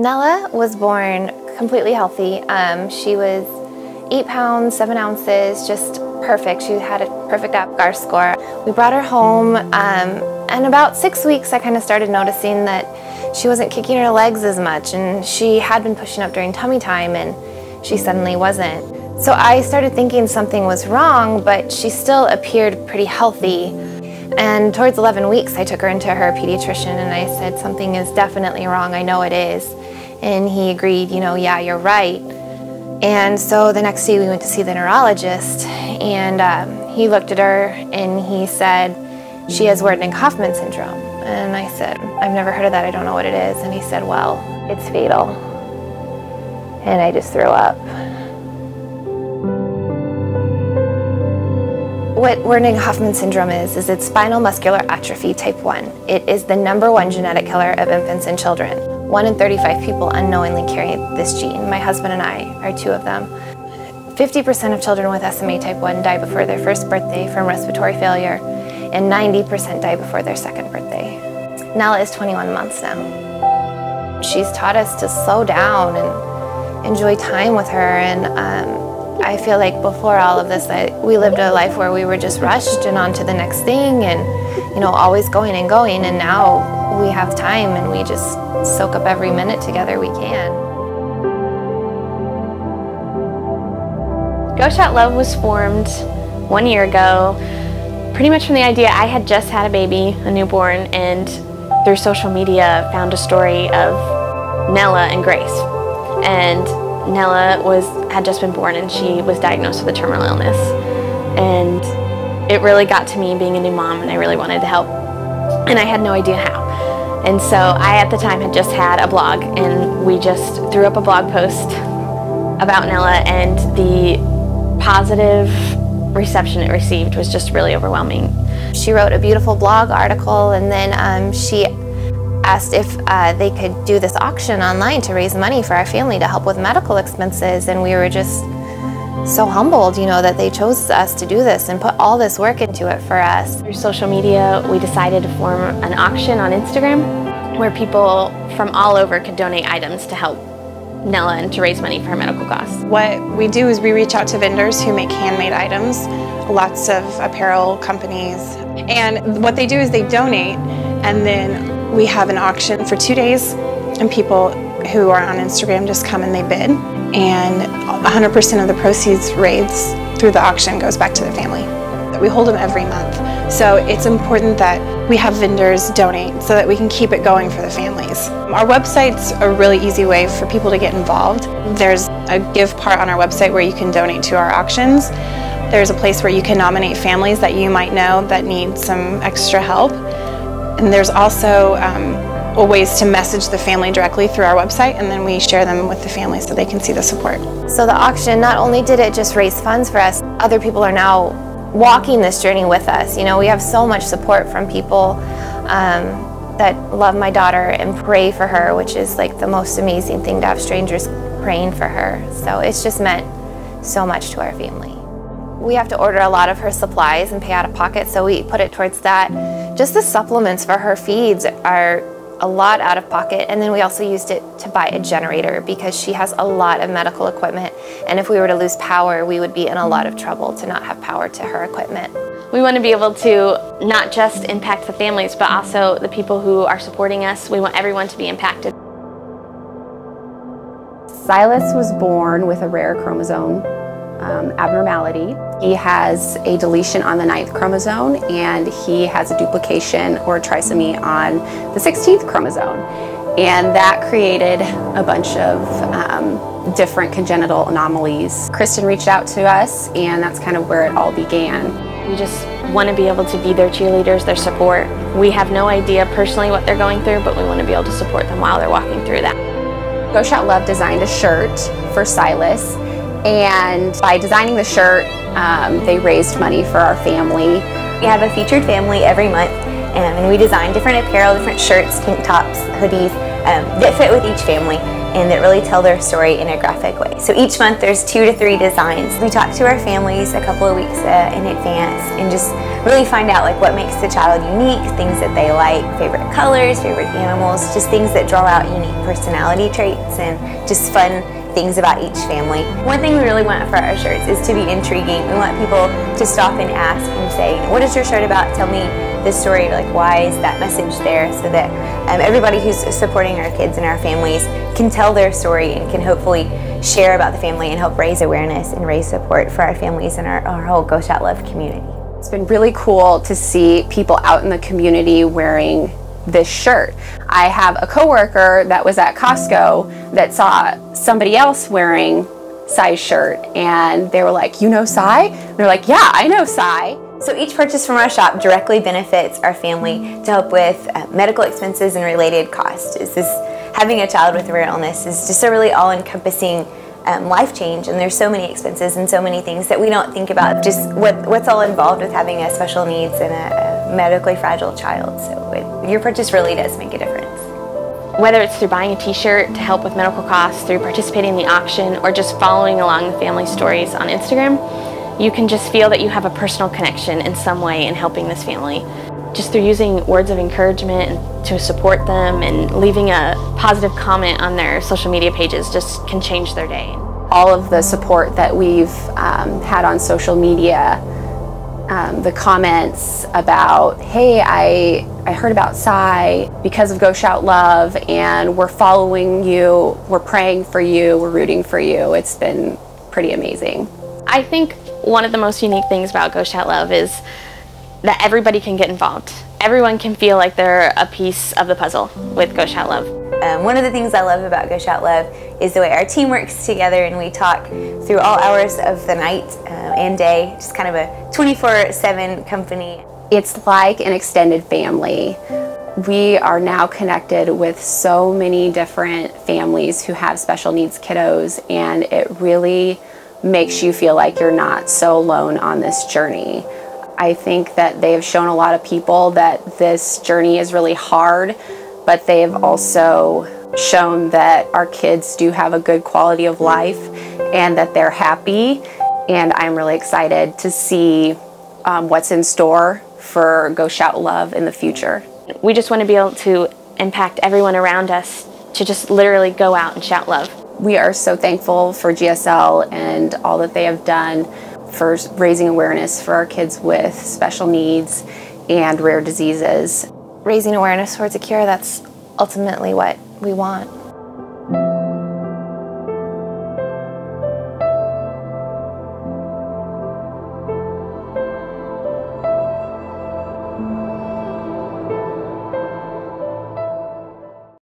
Nella was born completely healthy. She was 8 pounds, 7 ounces, just perfect. She had a perfect APGAR score. We brought her home, and about 6 weeks I kind of started noticing that she wasn't kicking her legs as much, and she had been pushing up during tummy time, and she suddenly wasn't. So I started thinking something was wrong, but she still appeared pretty healthy. And towards 11 weeks, I took her into her pediatrician, and I said, something is definitely wrong, I know it is. And he agreed, you know, yeah, you're right. And so the next day we went to see the neurologist, and he looked at her and he said, she has Wernicke-Hoffman syndrome. And I said, I've never heard of that, I don't know what it is. And he said, well, it's fatal. And I just threw up. What Wernicke-Hoffman syndrome is it's spinal muscular atrophy type 1. It is the #1 genetic killer of infants and children. 1 in 35 people unknowingly carry this gene. My husband and I are 2 of them. 50% of children with SMA type 1 die before their first birthday from respiratory failure, and 90% die before their second birthday. Nella is 21 months now. She's taught us to slow down and enjoy time with her, and I feel like before all of this, we lived a life where we were just rushed and on to the next thing, and you know, always going and going, and now we have time and we just soak up every minute together we can. Go Shot Love was formed 1 year ago, pretty much from the idea I had just had a baby, a newborn, and through social media found a story of Nella and Grace. And Nella had just been born, and she was diagnosed with a terminal illness. And it really got to me being a new mom, and I really wanted to help, and I had no idea how. And so I, at the time, had just had a blog, and we just threw up a blog post about Nella, and the positive reception it received was just really overwhelming. She wrote a beautiful blog article, and then she asked if they could do this auction online to raise money for our family to help with medical expenses, and we were just so humbled, you know, that they chose us to do this and put all this work into it for us. Through social media, we decided to form an auction on Instagram where people from all over could donate items to help Nella and to raise money for her medical costs. What we do is we reach out to vendors who make handmade items, lots of apparel companies, and what they do is they donate, and then we have an auction for 2 days, and people who are on Instagram just come and they bid, and 100% of the proceeds raised through the auction goes back to the family. We hold them every month, so it's important that we have vendors donate so that we can keep it going for the families. Our website's a really easy way for people to get involved. There's a give part on our website where you can donate to our auctions. There's a place where you can nominate families that you might know that need some extra help. And there's also ways to message the family directly through our website, and then we share them with the family so they can see the support. So the auction, not only did it just raise funds for us, other people are now walking this journey with us. You know, we have so much support from people that love my daughter and pray for her, which is like the most amazing thing, to have strangers praying for her. So it's just meant so much to our family. We have to order a lot of her supplies and pay out of pocket, so we put it towards that. Just the supplements for her feeds are a lot out of pocket, and then we also used it to buy a generator because she has a lot of medical equipment, and if we were to lose power, we would be in a lot of trouble to not have power to her equipment. We want to be able to not just impact the families, but also the people who are supporting us. We want everyone to be impacted. Silas was born with a rare chromosome abnormality. He has a deletion on the 9th chromosome, and he has a duplication or trisomy on the 16th chromosome. And that created a bunch of different congenital anomalies. Kristen reached out to us, and that's kind of where it all began. We just want to be able to be their cheerleaders, their support. We have no idea personally what they're going through, but we want to be able to support them while they're walking through that. Go Shot Love designed a shirt for Silas, and by designing the shirt, they raised money for our family. We have a featured family every month, and we design different apparel, different shirts, tank tops, hoodies that fit with each family. and that really tell their story in a graphic way. So each month there's 2 to 3 designs. We talk to our families a couple of weeks in advance and just really find out like what makes the child unique, things that they like, favorite colors, favorite animals, just things that draw out unique personality traits and just fun things about each family. One thing we really want for our shirts is to be intriguing. We want people to stop and ask and say, what is your shirt about? Tell me this story, like why is that message there, so that everybody who's supporting our kids and our families can tell their story and can hopefully share about the family and help raise awareness and raise support for our families and our whole Go Shout Love community. It's been really cool to see people out in the community wearing this shirt. I have a coworker that was at Costco that saw somebody else wearing Sai's shirt, and they were like, you know Sai? And they're like, yeah, I know Sai. So each purchase from our shop directly benefits our family to help with medical expenses and related costs. Having a child with a rare illness is just a really all-encompassing life change, and there's so many expenses and so many things that we don't think about, just what's all involved with having a special needs and a medically fragile child. So your purchase really does make a difference. Whether it's through buying a t-shirt to help with medical costs, through participating in the auction, or just following along the family stories on Instagram, you can just feel that you have a personal connection in some way in helping this family. Just through using words of encouragement to support them and leaving a positive comment on their social media pages just can change their day. All of the support that we've had on social media, the comments about, hey, I heard about Sai because of Go Shout Love, and we're following you, we're praying for you, we're rooting for you. It's been pretty amazing. I think one of the most unique things about Go Shout Love is that everybody can get involved. Everyone can feel like they're a piece of the puzzle with Go Shout Love. One of the things I love about Go Shout Love is the way our team works together, and we talk through all hours of the night and day, just kind of a 24/7 company. It's like an extended family. We are now connected with so many different families who have special needs kiddos, and it really makes you feel like you're not so alone on this journey. I think that they have shown a lot of people that this journey is really hard, but they have also shown that our kids do have a good quality of life and that they're happy. And I'm really excited to see what's in store for Go Shout Love in the future. We just want to be able to impact everyone around us to just literally go out and shout love. We are so thankful for GSL and all that they have done for raising awareness for our kids with special needs and rare diseases. Raising awareness towards a cure, that's ultimately what we want.